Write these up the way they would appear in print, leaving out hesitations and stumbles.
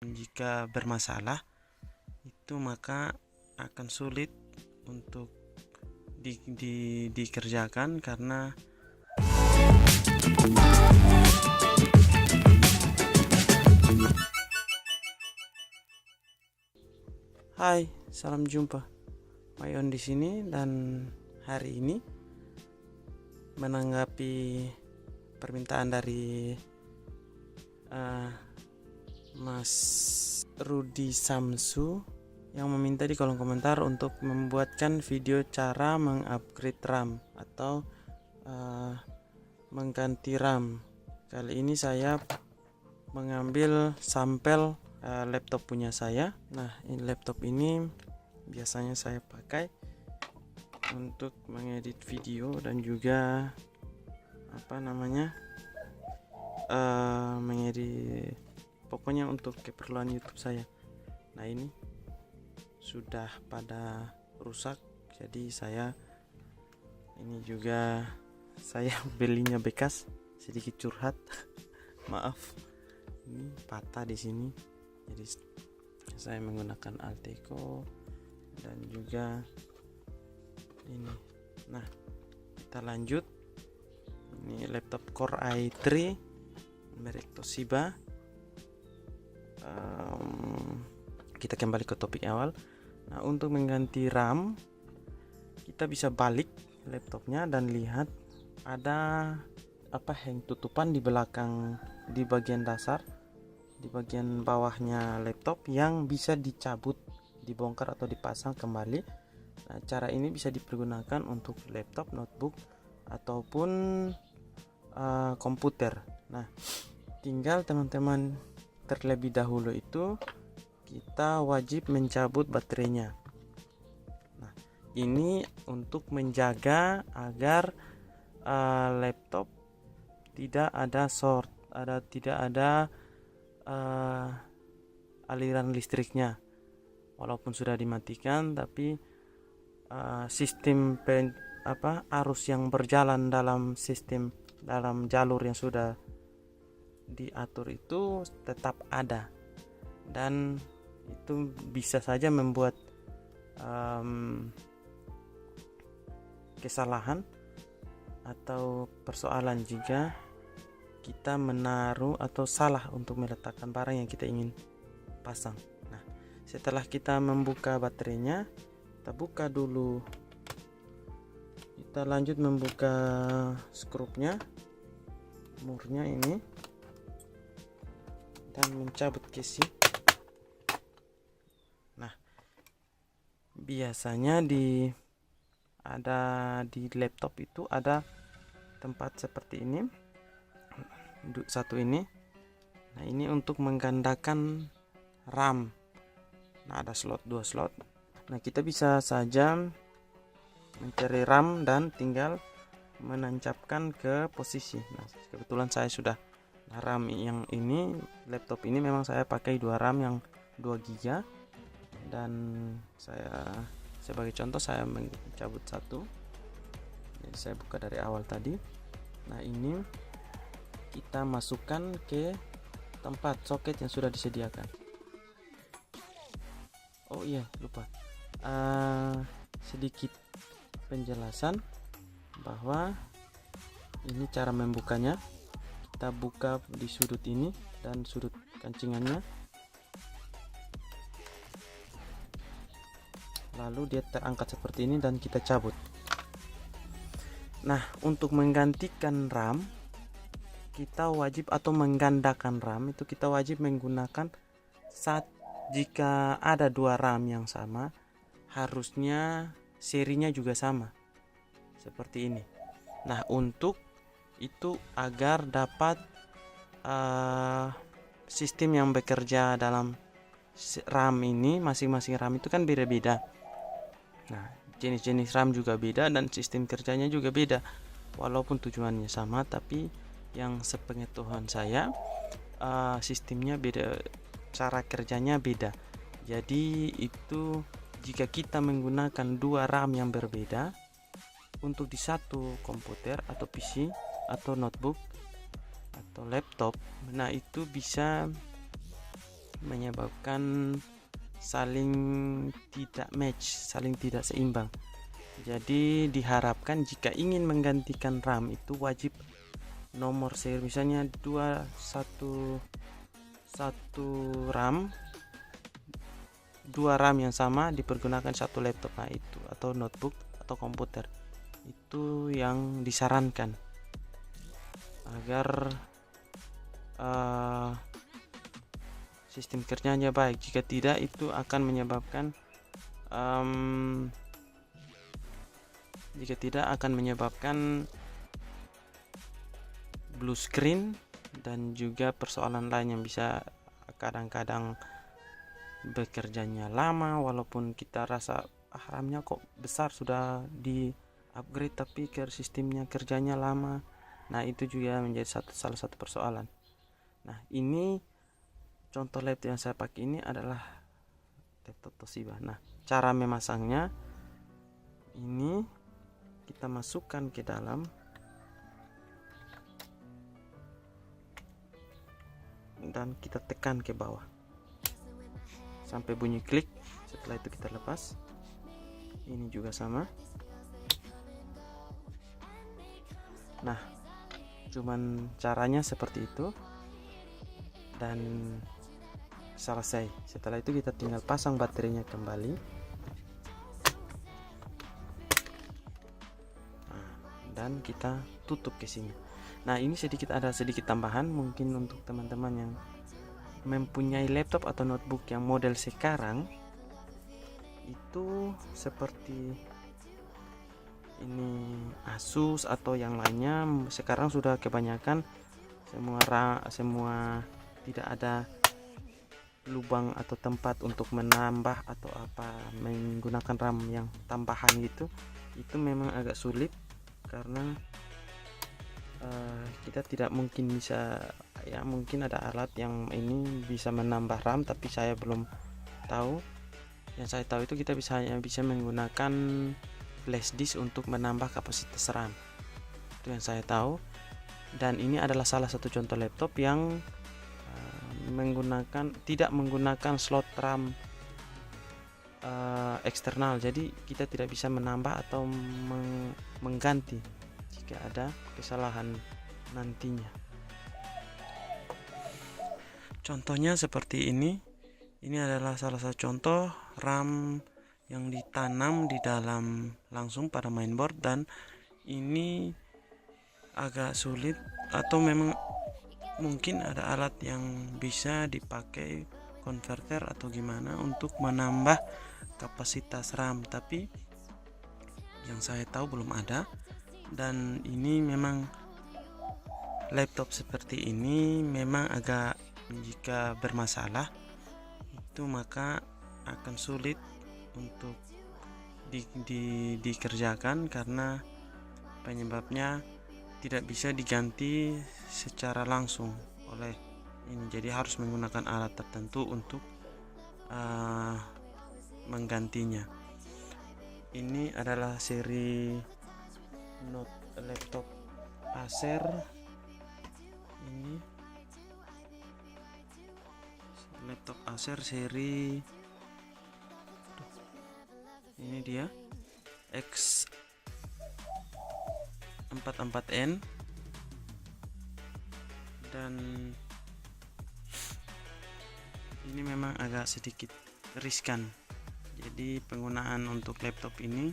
Jika bermasalah itu maka akan sulit untuk dikerjakan karena Hai, salam jumpa. Mayon di sini dan hari ini menanggapi permintaan dari Mas Rudi Samsu yang meminta di kolom komentar untuk membuatkan video cara mengupgrade RAM atau mengganti RAM. Kali ini saya mengambil sampel laptop punya saya. Nah, ini laptop ini biasanya saya pakai untuk mengedit video dan juga mengedit, pokoknya untuk keperluan YouTube saya. Nah, ini sudah pada rusak, jadi saya belinya bekas, sedikit curhat. Maaf, ini patah di sini, jadi saya menggunakan Alteco dan juga ini. Nah, kita lanjut. Ini laptop Core i3 merek Toshiba. Kita kembali ke topik awal. Nah, untuk mengganti RAM kita bisa balik laptopnya dan lihat ada hang tutupan di belakang, di bagian dasar, di bagian bawahnya laptop yang bisa dicabut, dibongkar atau dipasang kembali. Nah, cara ini bisa dipergunakan untuk laptop, notebook ataupun komputer. Nah, tinggal teman-teman terlebih dahulu itu kita wajib mencabut baterainya. Nah, ini untuk menjaga agar laptop tidak ada short, tidak ada aliran listriknya. Walaupun sudah dimatikan, tapi sistem arus yang berjalan dalam jalur yang sudah diatur itu tetap ada, dan itu bisa saja membuat kesalahan atau persoalan jika kita menaruh atau salah untuk meletakkan barang yang kita ingin pasang. Nah, setelah kita membuka baterainya, kita buka dulu, kita lanjut membuka skrupnya, murnya ini, dan mencabut casing. Nah, biasanya di laptop itu ada tempat seperti ini, satu ini. Nah, ini untuk menggandakan RAM. Nah, ada dua slot. Nah, kita bisa saja mencari RAM dan tinggal menancapkan ke posisi. Nah, kebetulan saya sudah RAM yang ini, laptop ini memang saya pakai 2 RAM yang 2 GB, dan saya sebagai contoh saya mencabut satu. Jadi saya buka dari awal tadi. Nah, ini kita masukkan ke tempat soket yang sudah disediakan. Oh iya, lupa sedikit penjelasan bahwa ini cara membukanya. Kita buka di sudut ini dan sudut kancingannya, lalu dia terangkat seperti ini dan kita cabut. Nah, untuk menggantikan RAM kita wajib, atau menggandakan RAM itu kita wajib menggunakan jika ada 2 RAM yang sama, harusnya serinya juga sama seperti ini. Nah, untuk itu agar dapat sistem yang bekerja dalam RAM ini, masing-masing RAM itu kan beda-beda. Nah, jenis-jenis RAM juga beda dan sistem kerjanya juga beda. Walaupun tujuannya sama, tapi yang sepengetahuan saya sistemnya beda, cara kerjanya beda. Jadi itu jika kita menggunakan 2 RAM yang berbeda untuk di satu komputer atau PC atau notebook atau laptop, nah itu bisa menyebabkan saling tidak match, saling tidak seimbang. Jadi diharapkan jika ingin menggantikan RAM itu wajib nomor seri, misalnya 2 RAM, 2 RAM yang sama dipergunakan satu laptop, nah itu, atau notebook atau komputer, itu yang disarankan agar sistem kerjanya baik. Jika tidak, itu akan menyebabkan blue screen dan juga persoalan lain yang bisa kadang-kadang bekerjanya lama, walaupun kita rasa RAM-nya kok besar, sudah di upgrade tapi sistemnya kerjanya lama. Nah itu juga menjadi salah satu persoalan. Nah ini contoh laptop yang saya pakai ini adalah laptop Toshiba. Nah cara memasangnya, ini kita masukkan ke dalam dan kita tekan ke bawah sampai bunyi klik. Setelah itu kita lepas. Ini juga sama. Nah cuman caranya seperti itu dan selesai. Setelah itu kita tinggal pasang baterainya kembali. Nah, dan kita tutup ke sini. Nah ini ada sedikit tambahan mungkin untuk teman-teman yang mempunyai laptop atau notebook yang model sekarang itu seperti ini Asus atau yang lainnya. Sekarang sudah kebanyakan semua tidak ada lubang atau tempat untuk menambah atau menggunakan RAM yang tambahan gitu. Itu memang agak sulit karena kita tidak mungkin bisa, ya mungkin ada alat yang ini bisa menambah RAM tapi saya belum tahu. Yang saya tahu itu kita bisa menggunakan flash disk untuk menambah kapasitas RAM, itu yang saya tahu. Dan ini adalah salah satu contoh laptop yang tidak menggunakan slot RAM eksternal, jadi kita tidak bisa menambah atau mengganti jika ada kesalahan nantinya. Contohnya seperti ini. Ini adalah salah satu contoh RAM yang ditanam di dalam langsung pada mainboard, dan ini agak sulit atau memang mungkin ada alat yang bisa dipakai konverter atau gimana untuk menambah kapasitas RAM, tapi yang saya tahu belum ada. Dan ini memang laptop seperti ini memang agak, jika bermasalah itu maka akan sulit untuk dikerjakan karena penyebabnya tidak bisa diganti secara langsung oleh ini, jadi harus menggunakan alat tertentu untuk menggantinya. Ini adalah seri laptop Acer. Ini laptop Acer seri, ini dia X44N, dan ini memang agak sedikit riskan. Jadi penggunaan untuk laptop ini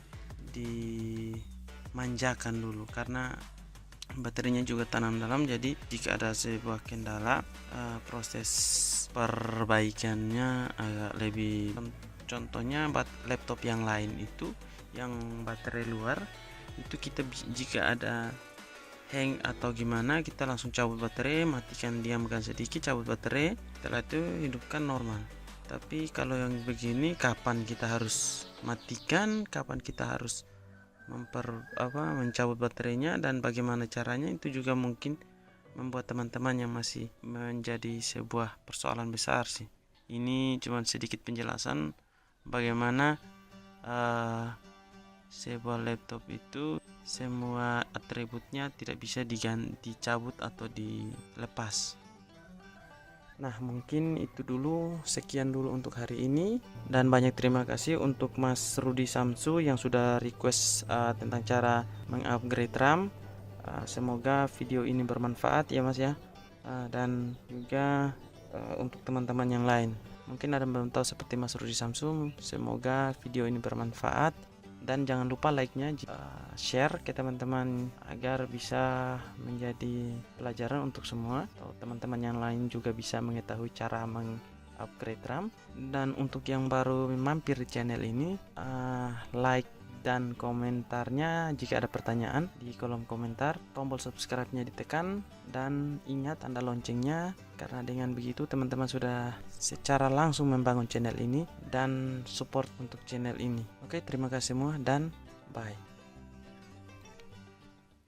dimanjakan dulu karena baterainya juga tanam dalam, jadi jika ada sebuah kendala proses perbaikannya agak lebih. Contohnya laptop yang lain itu yang baterai luar itu kita jika ada hang atau gimana, kita langsung cabut baterai, matikan, diamkan sedikit, cabut baterai, setelah itu hidupkan normal. Tapi kalau yang begini, kapan kita harus matikan, kapan kita harus mencabut baterainya, dan bagaimana caranya, itu juga mungkin membuat teman-teman yang masih menjadi sebuah persoalan besar sih. Ini cuma sedikit penjelasan bagaimana sebuah laptop itu semua atributnya tidak bisa dicabut atau dilepas. Nah, mungkin itu dulu, sekian dulu untuk hari ini, dan banyak terima kasih untuk Mas Rudi Samsu yang sudah request tentang cara mengupgrade RAM. Semoga video ini bermanfaat ya Mas ya, dan juga untuk teman-teman yang lain. Mungkin ada yang belum tahu seperti Mas Rudi Samsu. Semoga video ini bermanfaat, dan jangan lupa like-nya, share ke teman-teman agar bisa menjadi pelajaran untuk semua, atau teman-teman yang lain juga bisa mengetahui cara mengupgrade RAM. Dan untuk yang baru mampir di channel ini, like dan komentarnya jika ada pertanyaan di kolom komentar, tombol subscribe-nya ditekan, dan ingat tanda loncengnya, karena dengan begitu teman-teman sudah secara langsung membangun channel ini dan support untuk channel ini. Oke, terima kasih semua dan bye.